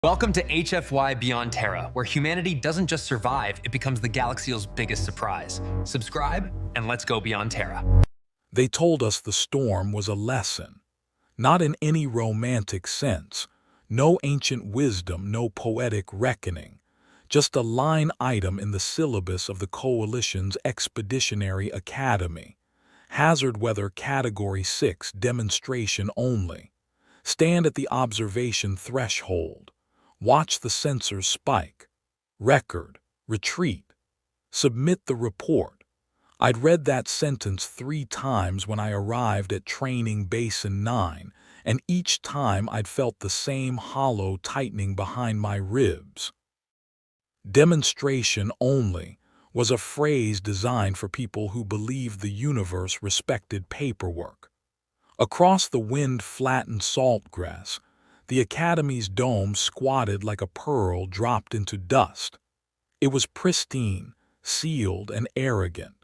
Welcome to HFY Beyond Terra, where humanity doesn't just survive, it becomes the galaxy's biggest surprise. Subscribe, and let's go beyond Terra. They told us the storm was a lesson, not in any romantic sense, no ancient wisdom, no poetic reckoning, just a line item in the syllabus of the Coalition's Expeditionary Academy. Hazard weather Category 6 demonstration only. Stand at the observation threshold. Watch the sensors spike. Record. Retreat. Submit the report. I'd read that sentence 3 times when I arrived at Training Basin 9, and each time I'd felt the same hollow tightening behind my ribs. Demonstration only was a phrase designed for people who believed the universe respected paperwork. Across the wind-flattened saltgrass, the Academy's dome squatted like a pearl dropped into dust. It was pristine, sealed, and arrogant.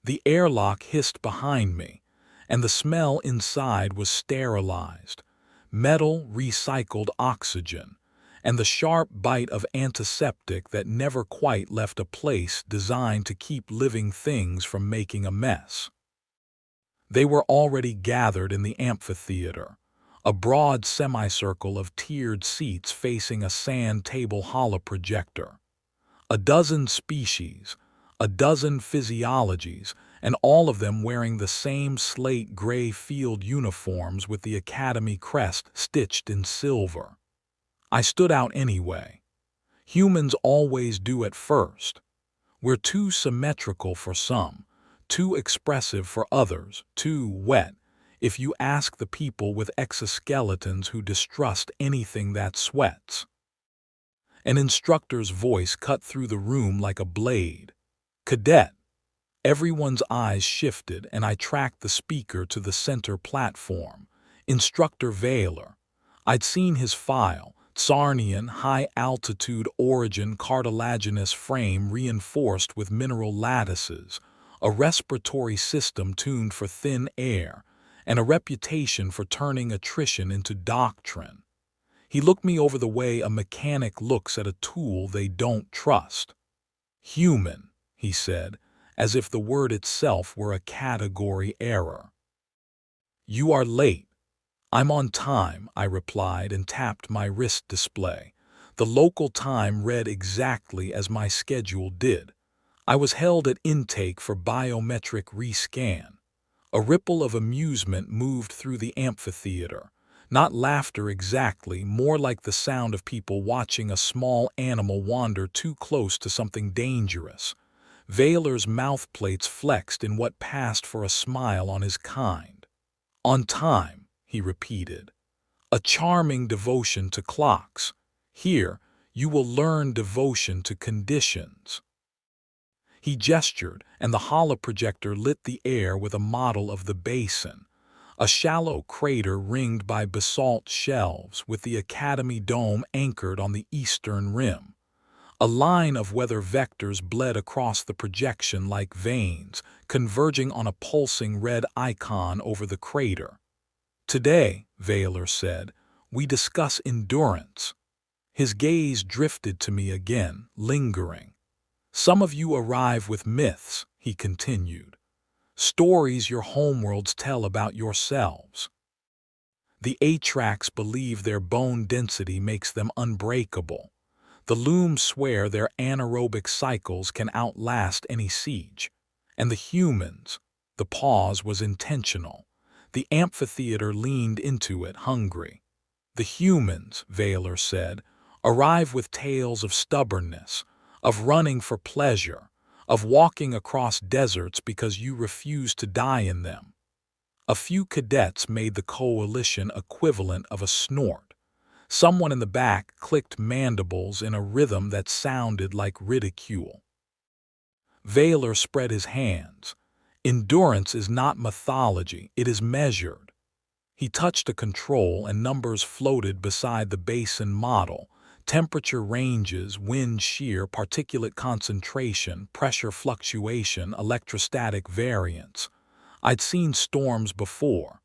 The airlock hissed behind me, and the smell inside was sterilized, metal, recycled oxygen, and the sharp bite of antiseptic that never quite left a place designed to keep living things from making a mess. They were already gathered in the amphitheater, a broad semicircle of tiered seats facing a sand table holoprojector. A dozen species, a dozen physiologies, and all of them wearing the same slate gray field uniforms with the Academy crest stitched in silver. I stood out anyway. Humans always do at first. We're too symmetrical for some, too expressive for others, too wet, if you ask the people with exoskeletons who distrust anything that sweats. An instructor's voice cut through the room like a blade. "Cadet." Everyone's eyes shifted, and I tracked the speaker to the center platform. Instructor Vaylor. I'd seen his file, Tsarnian high-altitude origin cartilaginous frame reinforced with mineral lattices, a respiratory system tuned for thin air, and a reputation for turning attrition into doctrine. He looked me over the way a mechanic looks at a tool they don't trust. "Human," he said, as if the word itself were a category error. "You are late." "I'm on time," I replied and tapped my wrist display. The local time read exactly as my schedule did. I was held at intake for biometric rescan. A ripple of amusement moved through the amphitheater. Not laughter exactly, more like the sound of people watching a small animal wander too close to something dangerous. Vaylor's mouthplates flexed in what passed for a smile on his kind. "On time," he repeated. "A charming devotion to clocks. Here, you will learn devotion to conditions." He gestured, and the holoprojector lit the air with a model of the basin, a shallow crater ringed by basalt shelves with the Academy dome anchored on the eastern rim. A line of weather vectors bled across the projection like veins, converging on a pulsing red icon over the crater. "Today," Vaylor said, "we discuss endurance." His gaze drifted to me again, lingering. "Some of you arrive with myths," he continued. "Stories your homeworlds tell about yourselves. The Atrax believe their bone density makes them unbreakable. The Looms swear their anaerobic cycles can outlast any siege. And the humans," the pause was intentional. The amphitheater leaned into it, hungry. "The humans," Vaylor said, "arrive with tales of stubbornness, of running for pleasure, of walking across deserts because you refuse to die in them." A few cadets made the Coalition equivalent of a snort. Someone in the back clicked mandibles in a rhythm that sounded like ridicule. Vaylor spread his hands. "Endurance is not mythology, it is measured." He touched a control and numbers floated beside the basin model. Temperature ranges, wind shear, particulate concentration, pressure fluctuation, electrostatic variance. I'd seen storms before.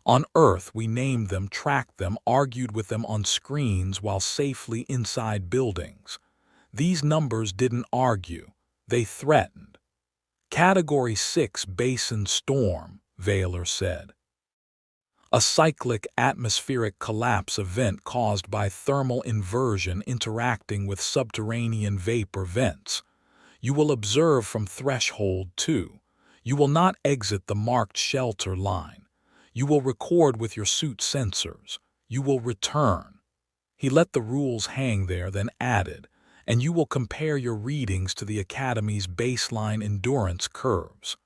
On Earth, we named them, tracked them, argued with them on screens while safely inside buildings. These numbers didn't argue, they threatened. Category 6 Basin Storm, Veiler said. A cyclic atmospheric collapse event caused by thermal inversion interacting with subterranean vapor vents. You will observe from Threshold 2. You will not exit the marked shelter line. You will record with your suit sensors. You will return. He let the rules hang there, then added, and you will compare your readings to the Academy's baseline endurance curves.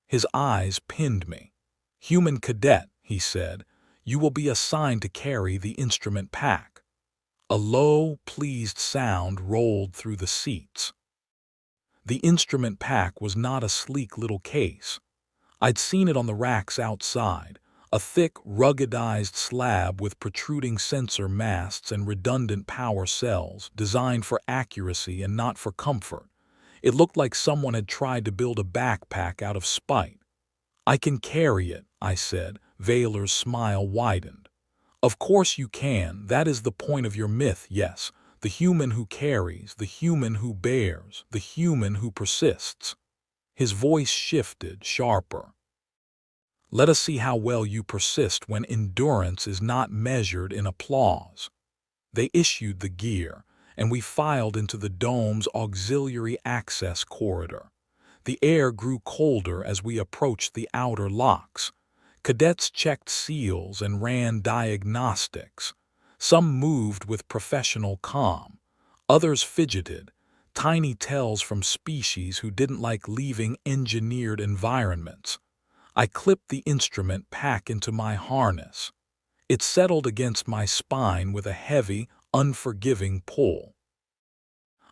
His eyes pinned me. Human cadet, he said, you will be assigned to carry the instrument pack. A low, pleased sound rolled through the seats. The instrument pack was not a sleek little case. I'd seen it on the racks outside, a thick, ruggedized slab with protruding sensor masts and redundant power cells, designed for accuracy and not for comfort. It looked like someone had tried to build a backpack out of spite. I can carry it, I said. Veiler's smile widened. Of course you can, that is the point of your myth, yes. The human who carries, the human who bears, the human who persists. His voice shifted, sharper. Let us see how well you persist when endurance is not measured in applause. They issued the gear, and we filed into the dome's auxiliary access corridor. The air grew colder as we approached the outer locks. Cadets checked seals and ran diagnostics. Some moved with professional calm. Others fidgeted, tiny tells from species who didn't like leaving engineered environments. I clipped the instrument pack into my harness. It settled against my spine with a heavy, unforgiving pull.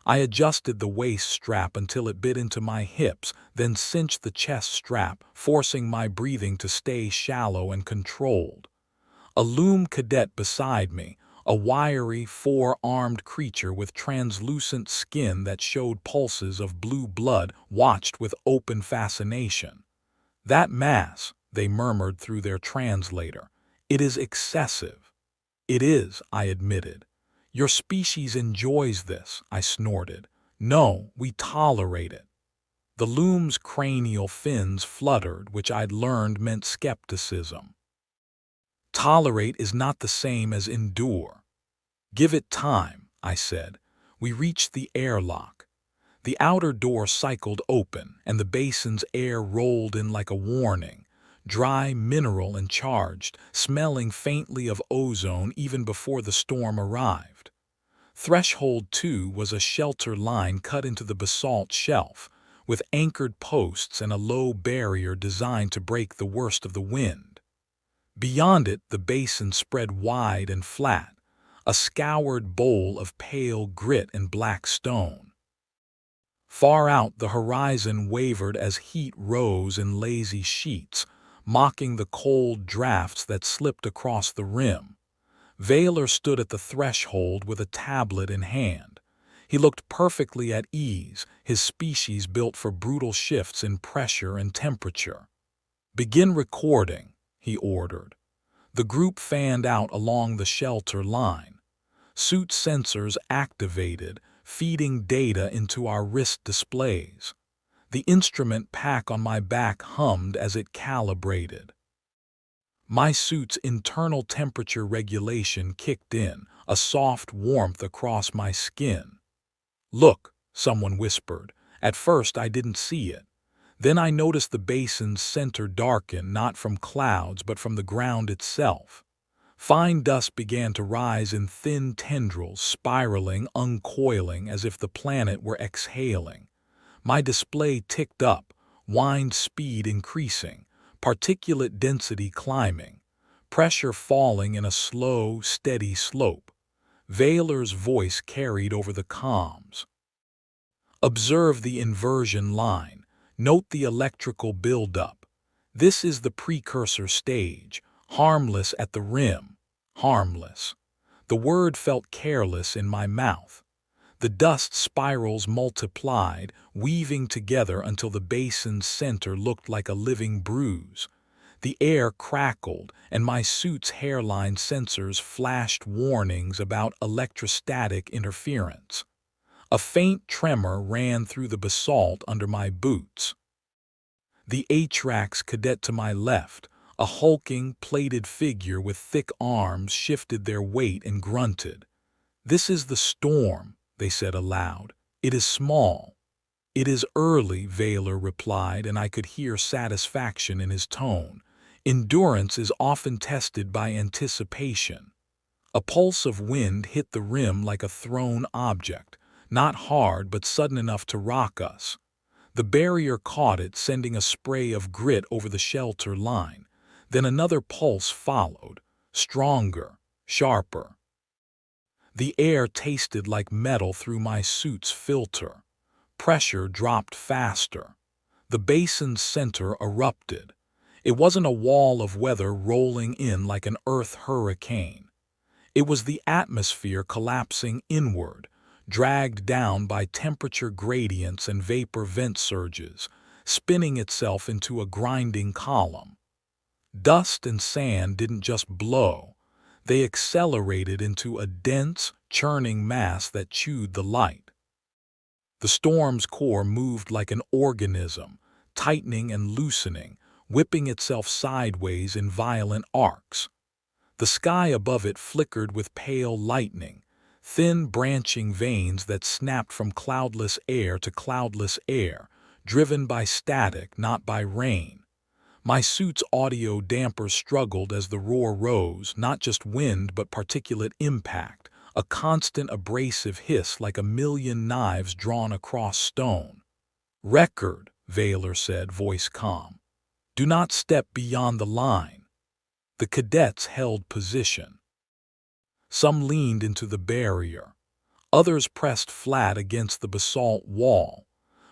I adjusted the waist strap until it bit into my hips, then cinched the chest strap, forcing my breathing to stay shallow and controlled. A loom cadet beside me, a wiry, four-armed creature with translucent skin that showed pulses of blue blood, watched with open fascination. That mass, they murmured through their translator. It is excessive. It is, I admitted. Your species enjoys this, I snorted. No, we tolerate it. The loom's cranial fins fluttered, which I'd learned meant skepticism. Tolerate is not the same as endure. Give it time, I said. We reached the airlock. The outer door cycled open, and the basin's air rolled in like a warning, dry, mineral, and charged, smelling faintly of ozone even before the storm arrived. Threshold 2 was a shelter line cut into the basalt shelf, with anchored posts and a low barrier designed to break the worst of the wind. Beyond it, the basin spread wide and flat, a scoured bowl of pale grit and black stone. Far out, the horizon wavered as heat rose in lazy sheets, mocking the cold drafts that slipped across the rim. Veiler stood at the threshold with a tablet in hand. He looked perfectly at ease, his species built for brutal shifts in pressure and temperature. Begin recording, he ordered. The group fanned out along the shelter line. Suit sensors activated, feeding data into our wrist displays. The instrument pack on my back hummed as it calibrated. My suit's internal temperature regulation kicked in, a soft warmth across my skin. Look, someone whispered. At first I didn't see it. Then I noticed the basin's center darken, not from clouds but from the ground itself. Fine dust began to rise in thin tendrils, spiraling, uncoiling as if the planet were exhaling. My display ticked up, wind speed increasing, particulate density climbing, pressure falling in a slow, steady slope. Veiler's voice carried over the comms. Observe the inversion line. Note the electrical buildup. This is the precursor stage, harmless at the rim. Harmless. The word felt careless in my mouth. The dust spirals multiplied, weaving together until the basin's center looked like a living bruise. The air crackled, and my suit's hairline sensors flashed warnings about electrostatic interference. A faint tremor ran through the basalt under my boots. The HRAX cadet to my left, a hulking, plated figure with thick arms, shifted their weight and grunted. "This is the storm," they said aloud. "It is small." "It is early," Vaylor replied, and I could hear satisfaction in his tone. "Endurance is often tested by anticipation." A pulse of wind hit the rim like a thrown object, not hard but sudden enough to rock us. The barrier caught it, sending a spray of grit over the shelter line. Then another pulse followed, stronger, sharper. The air tasted like metal through my suit's filter. Pressure dropped faster. The basin's center erupted. It wasn't a wall of weather rolling in like an earth hurricane. It was the atmosphere collapsing inward, dragged down by temperature gradients and vapor vent surges, spinning itself into a grinding column. Dust and sand didn't just blow. They accelerated into a dense, churning mass that chewed the light. The storm's core moved like an organism, tightening and loosening, whipping itself sideways in violent arcs. The sky above it flickered with pale lightning, thin branching veins that snapped from cloudless air to cloudless air, driven by static, not by rain. My suit's audio dampers struggled as the roar rose, not just wind but particulate impact, a constant abrasive hiss like a million knives drawn across stone. "Record," Vaylor said, voice calm. "Do not step beyond the line." The cadets held position. Some leaned into the barrier. Others pressed flat against the basalt wall.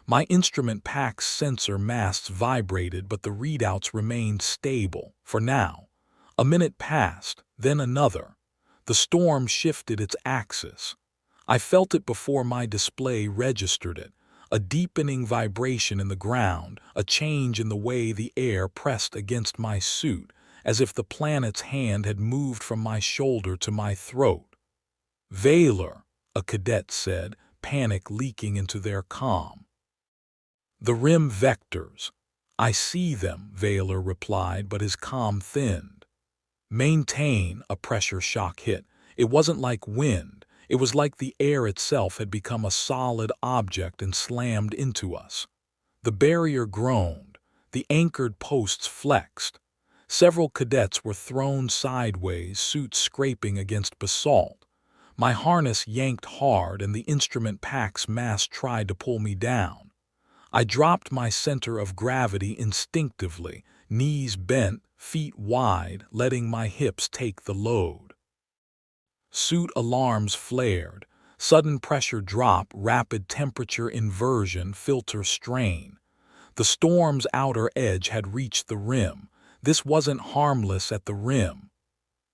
My instrument pack's sensor masts vibrated, but the readouts remained stable, for now. A minute passed, then another. The storm shifted its axis. I felt it before my display registered it, a deepening vibration in the ground, a change in the way the air pressed against my suit, as if the planet's hand had moved from my shoulder to my throat. "Vaylor," a cadet said, panic leaking into their calm. "The rim vectors. I see them," Vaylor replied, but his calm thinned. "Maintain," a pressure shock hit. It wasn't like wind. It was like the air itself had become a solid object and slammed into us. The barrier groaned. The anchored posts flexed. Several cadets were thrown sideways, suits scraping against basalt. My harness yanked hard, and the instrument pack's mass tried to pull me down. I dropped my center of gravity instinctively, knees bent, feet wide, letting my hips take the load. Suit alarms flared, sudden pressure drop, rapid temperature inversion, filter strain. The storm's outer edge had reached the rim. This wasn't harmless at the rim.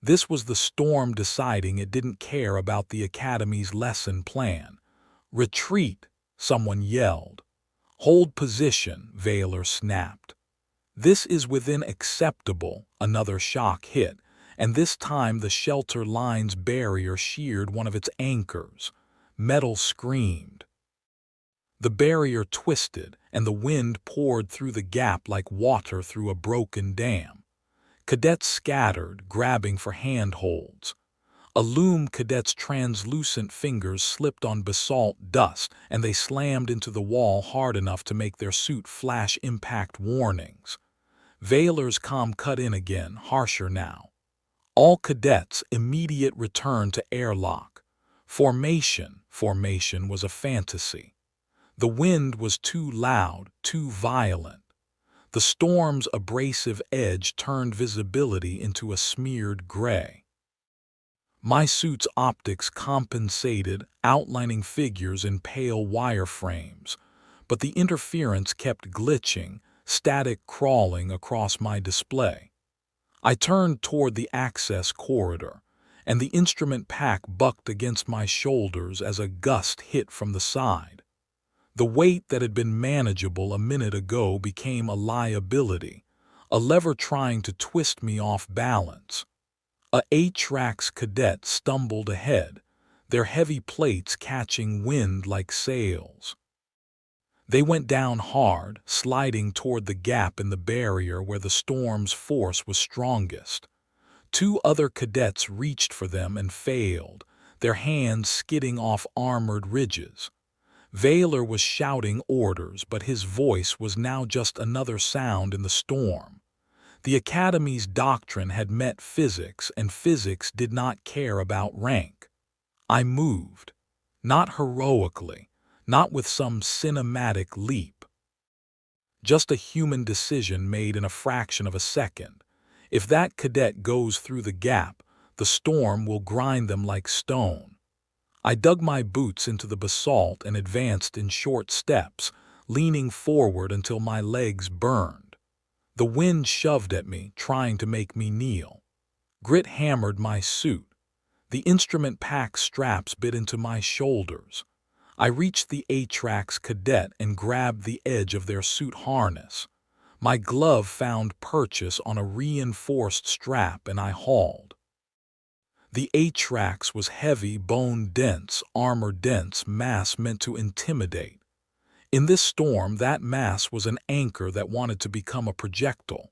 This was the storm deciding it didn't care about the Academy's lesson plan. "Retreat," someone yelled. "Hold position," Vaylor snapped. "This is within acceptable," another shock hit, and this time the shelter line's barrier sheared one of its anchors. Metal screamed. The barrier twisted, and the wind poured through the gap like water through a broken dam. Cadets scattered, grabbing for handholds. A loom cadet's translucent fingers slipped on basalt dust, and they slammed into the wall hard enough to make their suit flash impact warnings. Vaylor's comm cut in again, harsher now. "All cadets, immediate return to airlock." Formation was a fantasy. The wind was too loud, too violent. The storm's abrasive edge turned visibility into a smeared gray. My suit's optics compensated, outlining figures in pale wireframes, but the interference kept glitching, static crawling across my display. I turned toward the access corridor, and the instrument pack bucked against my shoulders as a gust hit from the side. The weight that had been manageable a minute ago became a liability, a lever trying to twist me off balance. A H-Rax cadet stumbled ahead, their heavy plates catching wind like sails. They went down hard, sliding toward the gap in the barrier where the storm's force was strongest. Two other cadets reached for them and failed, their hands skidding off armored ridges. Vaylor was shouting orders, but his voice was now just another sound in the storm. The Academy's doctrine had met physics, and physics did not care about rank. I moved. Not heroically, not with some cinematic leap. Just a human decision made in a fraction of a second. If that cadet goes through the gap, the storm will grind them like stone. I dug my boots into the basalt and advanced in short steps, leaning forward until my legs burned. The wind shoved at me, trying to make me kneel. Grit hammered my suit. The instrument pack straps bit into my shoulders. I reached the H-Rax cadet and grabbed the edge of their suit harness. My glove found purchase on a reinforced strap and I hauled. The H-Rax was heavy, bone-dense, armor-dense mass meant to intimidate. In this storm, that mass was an anchor that wanted to become a projectile.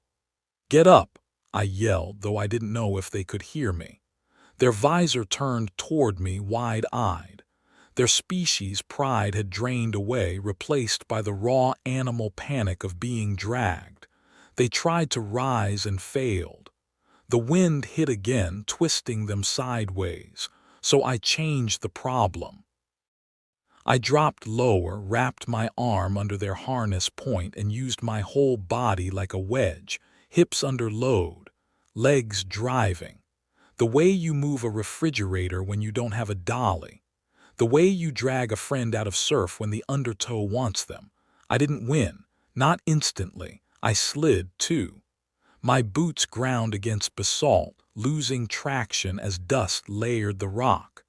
"Get up!" I yelled, though I didn't know if they could hear me. Their visor turned toward me wide-eyed. Their species' pride had drained away, replaced by the raw animal panic of being dragged. They tried to rise and failed. The wind hit again, twisting them sideways, so I changed the problem. I dropped lower, wrapped my arm under their harness point, and used my whole body like a wedge, hips under load, legs driving. The way you move a refrigerator when you don't have a dolly. The way you drag a friend out of surf when the undertow wants them. I didn't win, not instantly. I slid, too. My boots ground against basalt, losing traction as dust layered the rock.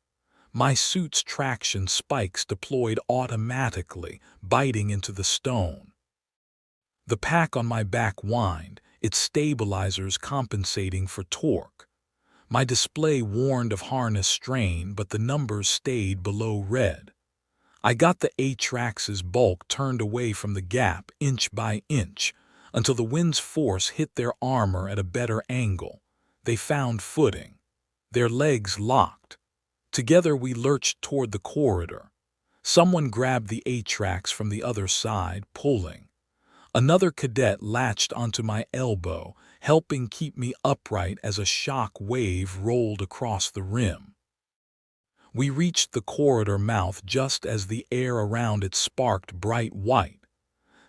My suit's traction spikes deployed automatically, biting into the stone. The pack on my back whined, its stabilizers compensating for torque. My display warned of harness strain, but the numbers stayed below red. I got the H-Rax's bulk turned away from the gap inch by inch, until the wind's force hit their armor at a better angle. They found footing. Their legs locked. Together we lurched toward the corridor. Someone grabbed the H-Rax from the other side, pulling. Another cadet latched onto my elbow, helping keep me upright as a shock wave rolled across the rim. We reached the corridor mouth just as the air around it sparked bright white.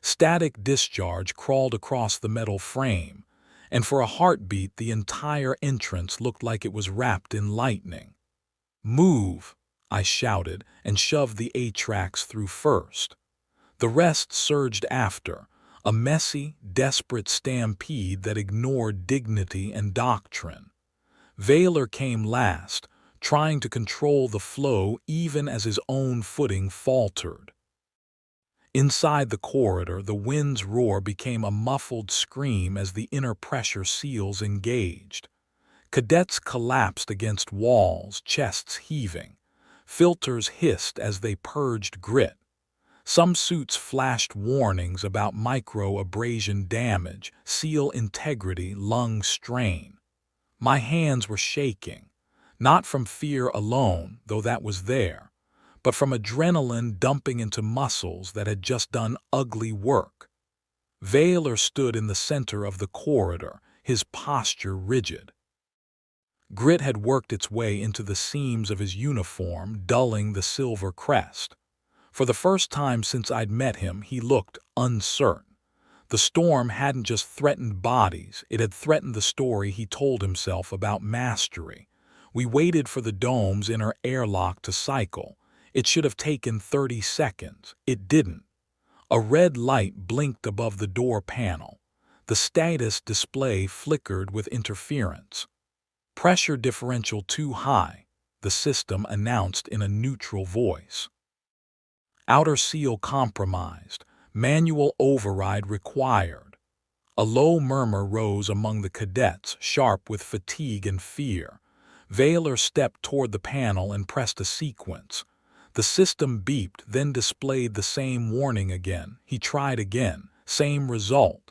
Static discharge crawled across the metal frame, and for a heartbeat the entire entrance looked like it was wrapped in lightning. "Move!" I shouted and shoved the H-Rax through first. The rest surged after, a messy, desperate stampede that ignored dignity and doctrine. Vaylor came last, trying to control the flow even as his own footing faltered. Inside the corridor, the wind's roar became a muffled scream as the inner pressure seals engaged. Cadets collapsed against walls, chests heaving. Filters hissed as they purged grit. Some suits flashed warnings about micro-abrasion damage, seal integrity, lung strain. My hands were shaking, not from fear alone, though that was there, but from adrenaline dumping into muscles that had just done ugly work. Vaylor stood in the center of the corridor, his posture rigid. Grit had worked its way into the seams of his uniform, dulling the silver crest. For the first time since I'd met him, he looked uncertain. The storm hadn't just threatened bodies, it had threatened the story he told himself about mastery. We waited for the dome's inner airlock to cycle. It should have taken 30 seconds. It didn't. A red light blinked above the door panel. The status display flickered with interference. "Pressure differential too high," the system announced in a neutral voice. "Outer seal compromised. Manual override required." A low murmur rose among the cadets, sharp with fatigue and fear. Vayler stepped toward the panel and pressed a sequence. The system beeped, then displayed the same warning again. He tried again. Same result.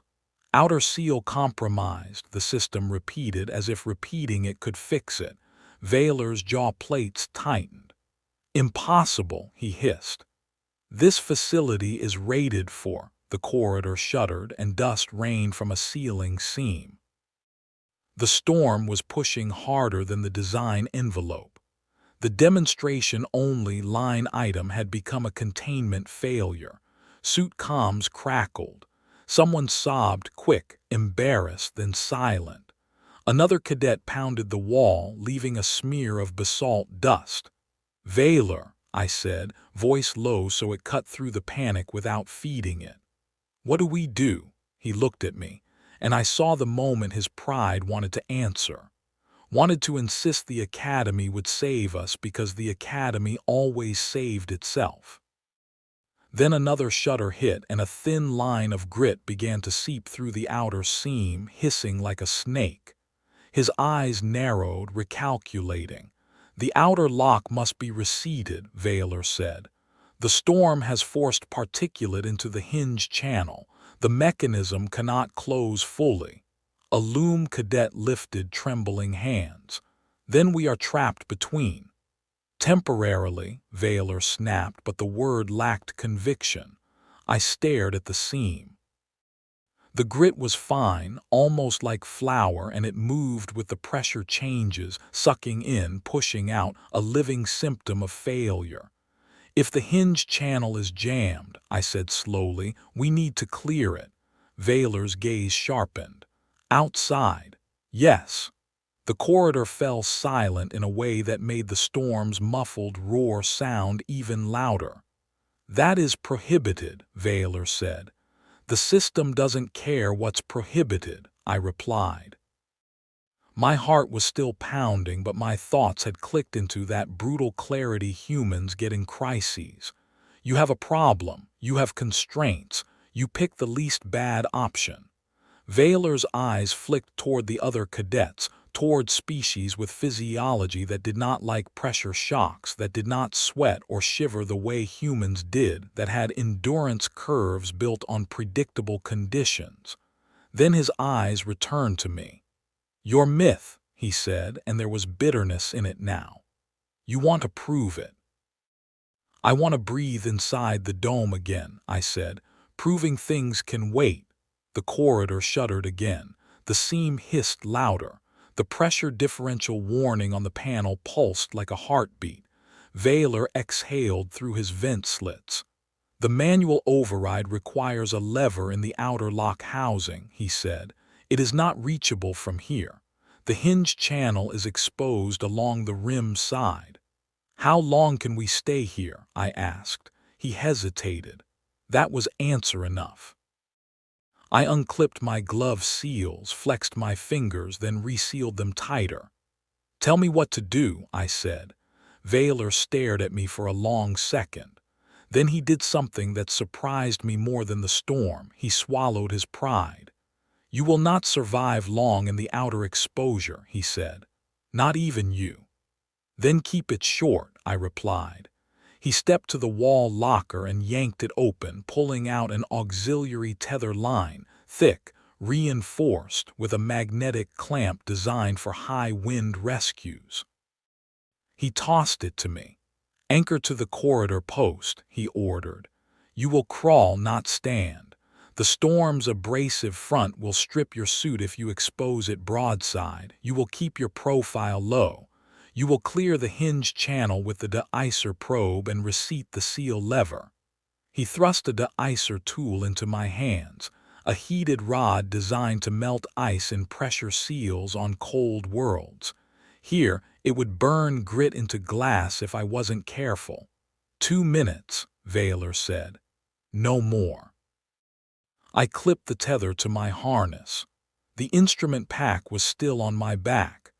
Outer seal compromised, the system repeated, as if repeating it could fix it. Vayler's jaw plates tightened. Impossible, he hissed. This facility is rated for. The corridor shuddered, and dust rained from a ceiling seam. The storm was pushing harder than the design envelope. The demonstration-only line item had become a containment failure. Suit comms crackled. Someone sobbed, quick, embarrassed, then silent. Another cadet pounded the wall, leaving a smear of basalt dust. "Vayler," I said, voice low so it cut through the panic without feeding it. "What do we do?" He looked at me, and I saw the moment his pride wanted to answer. Wanted to insist the Academy would save us because the Academy always saved itself. Then another shudder hit, and a thin line of grit began to seep through the outer seam, hissing like a snake. His eyes narrowed, recalculating. "The outer lock must be reseated," Vayler said. "The storm has forced particulate into the hinge channel. The mechanism cannot close fully." A loom cadet lifted trembling hands. "Then we are trapped between." "Temporarily," Vayler snapped, but the word lacked conviction. I stared at the seam. The grit was fine, almost like flour, and it moved with the pressure changes, sucking in, pushing out, a living symptom of failure. "If the hinge channel is jammed," I said slowly, "we need to clear it." Vayler's gaze sharpened. "Outside?" "Yes." The corridor fell silent in a way that made the storm's muffled roar sound even louder. "That is prohibited," Vayler said. "The system doesn't care what's prohibited," I replied. My heart was still pounding, but my thoughts had clicked into that brutal clarity humans get in crises. You have a problem, you have constraints, you pick the least bad option. Vayler's eyes flicked toward the other cadets, toward species with physiology that did not like pressure shocks, that did not sweat or shiver the way humans did, that had endurance curves built on predictable conditions. Then his eyes returned to me. "Your myth," he said, and there was bitterness in it now. "You want to prove it." "I want to breathe inside the dome again," I said. "Proving things can wait." The corridor shuddered again. The seam hissed louder. The pressure differential warning on the panel pulsed like a heartbeat. Vayler exhaled through his vent slits. "The manual override requires a lever in the outer lock housing," he said. "It is not reachable from here. The hinge channel is exposed along the rim side." "How long can we stay here?" I asked. He hesitated. That was answer enough. I unclipped my glove seals, flexed my fingers, then resealed them tighter. "Tell me what to do," I said. Vayler stared at me for a long second. Then he did something that surprised me more than the storm. He swallowed his pride. "You will not survive long in the outer exposure," he said. "Not even you." "Then keep it short," I replied. He stepped to the wall locker and yanked it open, pulling out an auxiliary tether line, thick, reinforced, with a magnetic clamp designed for high-wind rescues. He tossed it to me. "Anchor to the corridor post," he ordered. "You will crawl, not stand. The storm's abrasive front will strip your suit if you expose it broadside. You will keep your profile low. You will clear the hinge channel with the de-icer probe and reseat the seal lever." He thrust a de-icer tool into my hands, a heated rod designed to melt ice in pressure seals on cold worlds. Here, it would burn grit into glass if I wasn't careful. 2 minutes, Vayler said. No more. I clipped the tether to my harness. The instrument pack was still on my back.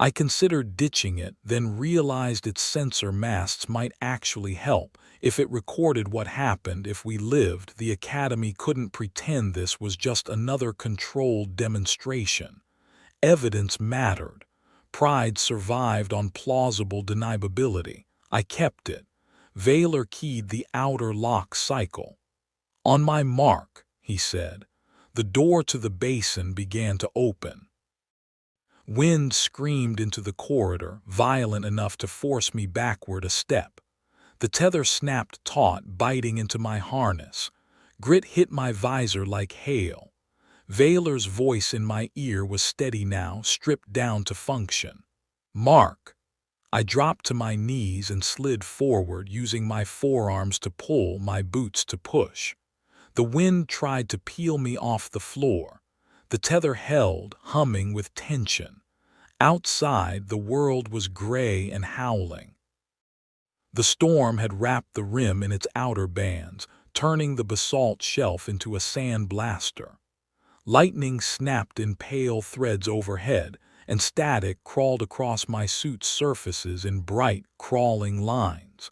I considered ditching it, then realized its sensor masts might actually help. If it recorded what happened if we lived, the Academy couldn't pretend this was just another controlled demonstration. Evidence mattered. Pride survived on plausible deniability. I kept it. Vaylor keyed the outer lock cycle. "On my mark," he said. The door to the basin began to open. Wind screamed into the corridor, violent enough to force me backward a step. The tether snapped taut, biting into my harness. Grit hit my visor like hail. Vaylor's voice in my ear was steady now, stripped down to function. "Mark." I dropped to my knees and slid forward, using my forearms to pull, my boots to push. The wind tried to peel me off the floor. The tether held, humming with tension. Outside, the world was gray and howling. The storm had wrapped the rim in its outer bands, turning the basalt shelf into a sand blaster. Lightning snapped in pale threads overhead, and static crawled across my suit's surfaces in bright, crawling lines.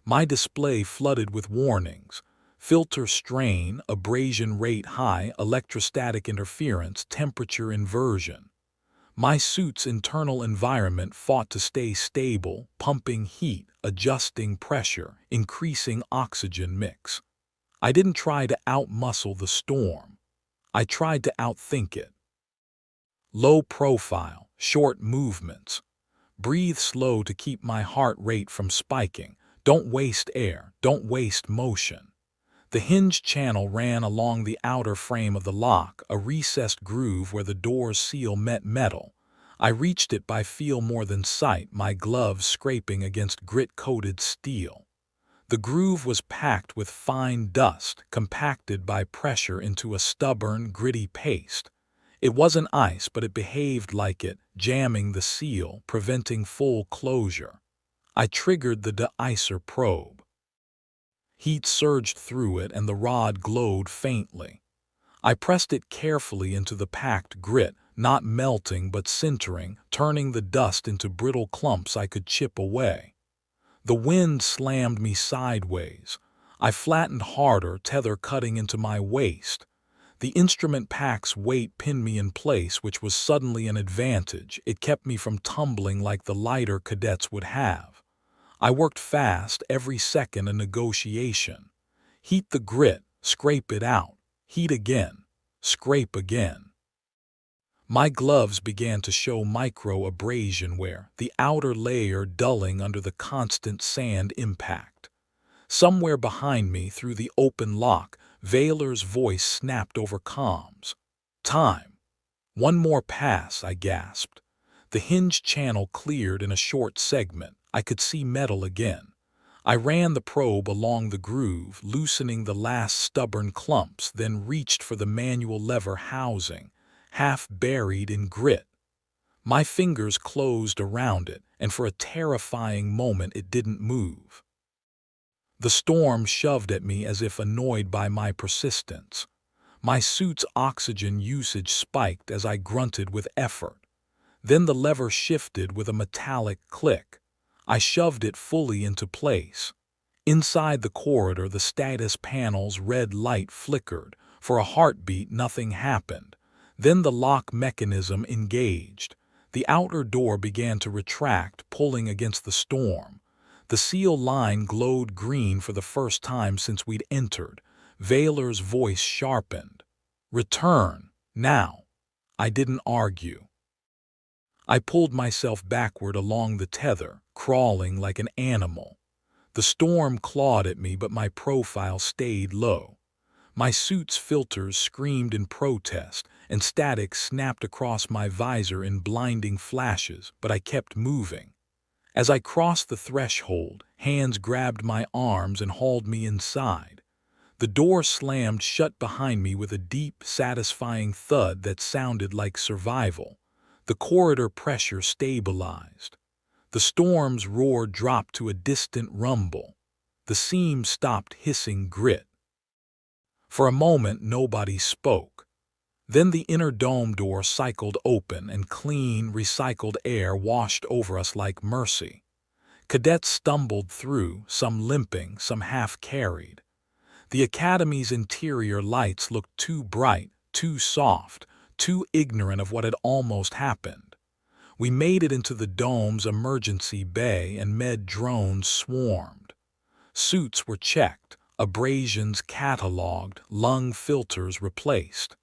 My display flooded with warnings: filter strain, abrasion rate high, electrostatic interference, temperature inversion. My suit's internal environment fought to stay stable, pumping heat, adjusting pressure, increasing oxygen mix. I didn't try to outmuscle the storm. I tried to outthink it. Low profile, short movements. Breathe slow to keep my heart rate from spiking. Don't waste air, don't waste motion. The hinge channel ran along the outer frame of the lock, a recessed groove where the door's seal met metal. I reached it by feel more than sight, my gloves scraping against grit-coated steel. The groove was packed with fine dust, compacted by pressure into a stubborn, gritty paste. It wasn't ice, but it behaved like it, jamming the seal, preventing full closure. I triggered the de-icer probe. Heat surged through it and the rod glowed faintly. I pressed it carefully into the packed grit, not melting but sintering, turning the dust into brittle clumps I could chip away. The wind slammed me sideways. I flattened harder, tether cutting into my waist. The instrument pack's weight pinned me in place, which was suddenly an advantage. It kept me from tumbling like the lighter cadets would have. I worked fast, every second a negotiation. Heat the grit, scrape it out. Heat again, scrape again. My gloves began to show micro-abrasion wear, the outer layer dulling under the constant sand impact. Somewhere behind me, through the open lock, Vaylor's voice snapped over comms. "Time." "One more pass," I gasped. The hinge channel cleared in a short segment. I could see metal again. I ran the probe along the groove, loosening the last stubborn clumps, then reached for the manual lever housing, half buried in grit. My fingers closed around it, and for a terrifying moment it didn't move. The storm shoved at me as if annoyed by my persistence. My suit's oxygen usage spiked as I grunted with effort. Then the lever shifted with a metallic click. I shoved it fully into place. Inside the corridor, the status panel's red light flickered. For a heartbeat, nothing happened. Then the lock mechanism engaged. The outer door began to retract, pulling against the storm. The seal line glowed green for the first time since we'd entered. Vaylor's voice sharpened. "Return, now." I didn't argue. I pulled myself backward along the tether, crawling like an animal. The storm clawed at me, but my profile stayed low. My suit's filters screamed in protest, and static snapped across my visor in blinding flashes, but I kept moving. As I crossed the threshold, hands grabbed my arms and hauled me inside. The door slammed shut behind me with a deep, satisfying thud that sounded like survival. The corridor pressure stabilized. The storm's roar dropped to a distant rumble. The seam stopped hissing grit. For a moment, nobody spoke. Then the inner dome door cycled open and clean, recycled air washed over us like mercy. Cadets stumbled through, some limping, some half-carried. The Academy's interior lights looked too bright, too soft, too ignorant of what had almost happened. We made it into the dome's emergency bay and med drones swarmed. Suits were checked, abrasions catalogued, lung filters replaced.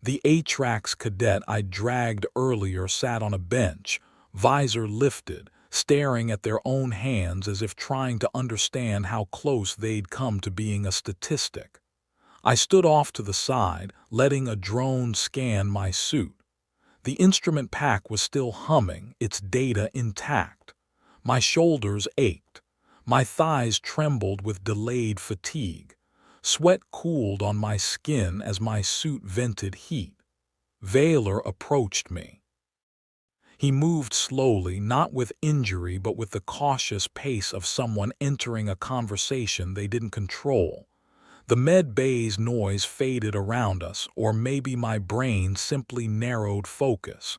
The ATRAX cadet I dragged earlier sat on a bench, visor lifted, staring at their own hands as if trying to understand how close they'd come to being a statistic. I stood off to the side, letting a drone scan my suit. The instrument pack was still humming, its data intact. My shoulders ached. My thighs trembled with delayed fatigue. Sweat cooled on my skin as my suit vented heat. Vaylor approached me. He moved slowly, not with injury but with the cautious pace of someone entering a conversation they didn't control. The med bay's noise faded around us, or maybe my brain simply narrowed focus.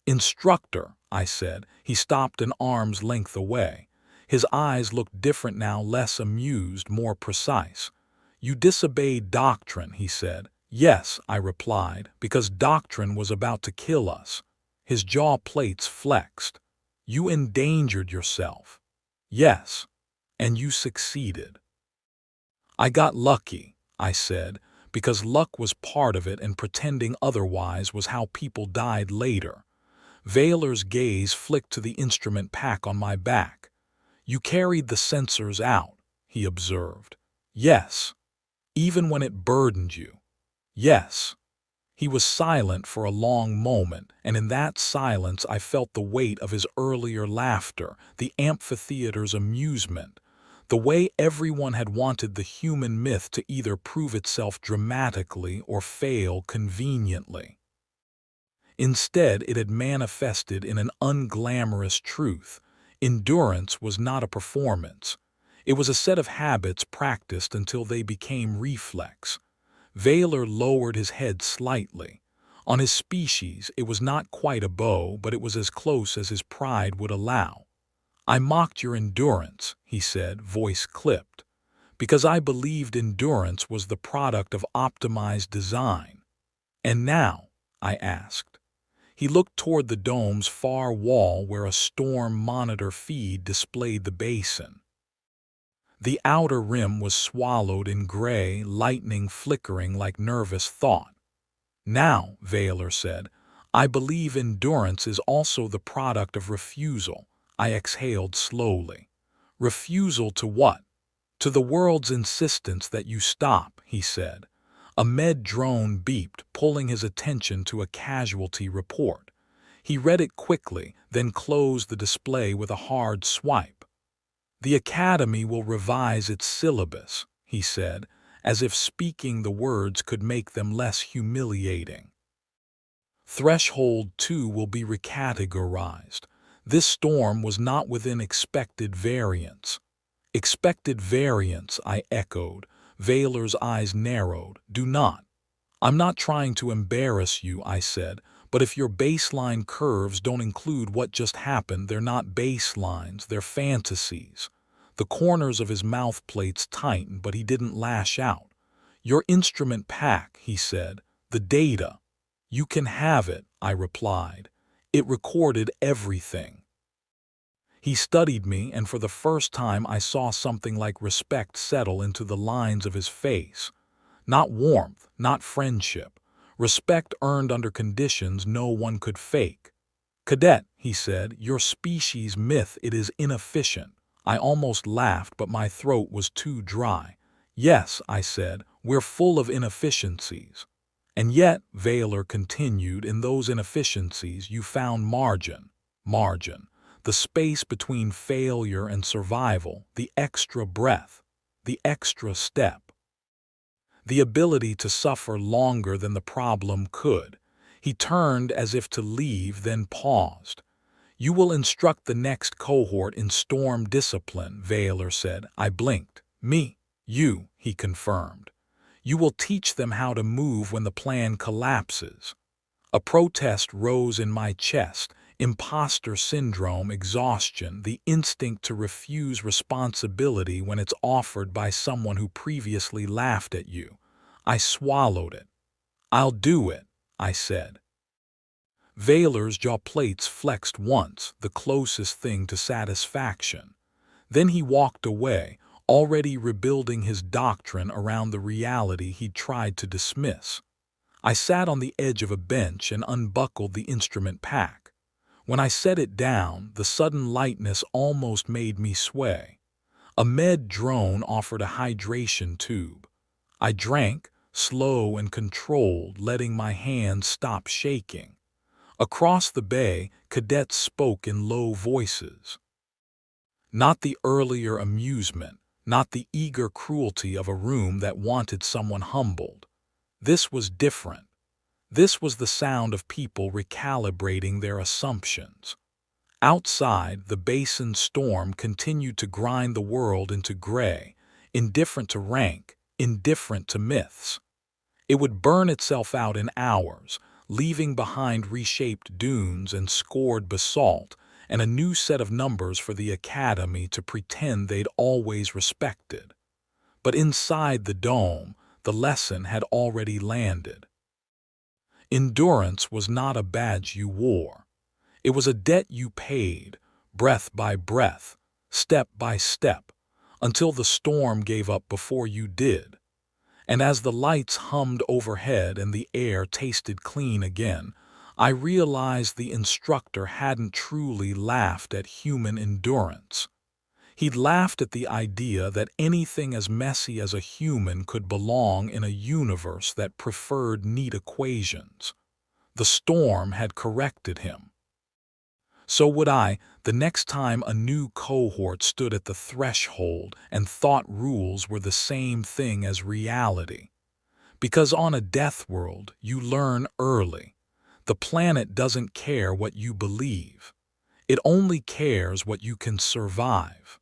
"Instructor," I said. He stopped an arm's length away. His eyes looked different now, less amused, more precise. "You disobeyed doctrine," he said. "Yes," I replied, "because doctrine was about to kill us." His jaw plates flexed. "You endangered yourself." "Yes, and you succeeded." "I got lucky," I said, because luck was part of it and pretending otherwise was how people died later. Vaylor's gaze flicked to the instrument pack on my back. "You carried the sensors out," he observed. "Yes. Even when it burdened you." "Yes." He was silent for a long moment, and in that silence I felt the weight of his earlier laughter, the amphitheater's amusement, the way everyone had wanted the human myth to either prove itself dramatically or fail conveniently. Instead, it had manifested in an unglamorous truth. Endurance was not a performance. It was a set of habits practiced until they became reflex. Vaylor lowered his head slightly. On his species, it was not quite a bow, but it was as close as his pride would allow. "I mocked your endurance," he said, voice clipped, "because I believed endurance was the product of optimized design." "And now?" I asked. He looked toward the dome's far wall where a storm monitor feed displayed the basin. The outer rim was swallowed in gray, lightning flickering like nervous thought. "Now," Vaylor said, "I believe endurance is also the product of refusal." I exhaled slowly. "Refusal to what?" "To the world's insistence that you stop," he said. A med drone beeped, pulling his attention to a casualty report. He read it quickly, then closed the display with a hard swipe. "The Academy will revise its syllabus," he said, as if speaking the words could make them less humiliating. "Threshold 2 will be recategorized. This storm was not within expected variance." "Expected variance," I echoed. Vaylor's eyes narrowed. "Do not." "I'm not trying to embarrass you," I said, "but if your baseline curves don't include what just happened, they're not baselines, they're fantasies." The corners of his mouth plates tightened, but he didn't lash out. "Your instrument pack," he said, "the data." "You can have it," I replied. "It recorded everything." He studied me, and for the first time I saw something like respect settle into the lines of his face. Not warmth, not friendship. Respect earned under conditions no one could fake. "Cadet," he said, "your species myth, it is inefficient." I almost laughed, but my throat was too dry. "Yes," I said, "we're full of inefficiencies." "And yet," Vaylor continued, "in those inefficiencies you found margin. Margin. The space between failure and survival, the extra breath, the extra step. The ability to suffer longer than the problem could." He turned as if to leave, then paused. "You will instruct the next cohort in storm discipline," Vaylor said. I blinked. "Me?" "You," he confirmed. You will teach them how to move when the plan collapses. A protest rose in my chest, imposter syndrome, exhaustion, the instinct to refuse responsibility when it's offered by someone who previously laughed at you. I swallowed it. "I'll do it," I said. Vaylor's jaw plates flexed once, the closest thing to satisfaction. Then he walked away, already rebuilding his doctrine around the reality he'd tried to dismiss. I sat on the edge of a bench and unbuckled the instrument pack. When I set it down, the sudden lightness almost made me sway. A med drone offered a hydration tube. I drank, slow and controlled, letting my hands stop shaking. Across the bay, cadets spoke in low voices. Not the earlier amusement, not the eager cruelty of a room that wanted someone humbled. This was different. This was the sound of people recalibrating their assumptions. Outside, the basin storm continued to grind the world into gray, indifferent to rank, indifferent to myths. It would burn itself out in hours, leaving behind reshaped dunes and scored basalt, and a new set of numbers for the Academy to pretend they'd always respected. But inside the dome, the lesson had already landed. Endurance was not a badge you wore. It was a debt you paid, breath by breath, step by step, until the storm gave up before you did. And as the lights hummed overhead and the air tasted clean again, I realized the instructor hadn't truly laughed at human endurance. He'd laughed at the idea that anything as messy as a human could belong in a universe that preferred neat equations. The storm had corrected him. So would I, the next time a new cohort stood at the threshold and thought rules were the same thing as reality. Because on a Deathworld, you learn early. The planet doesn't care what you believe. It only cares what you can survive.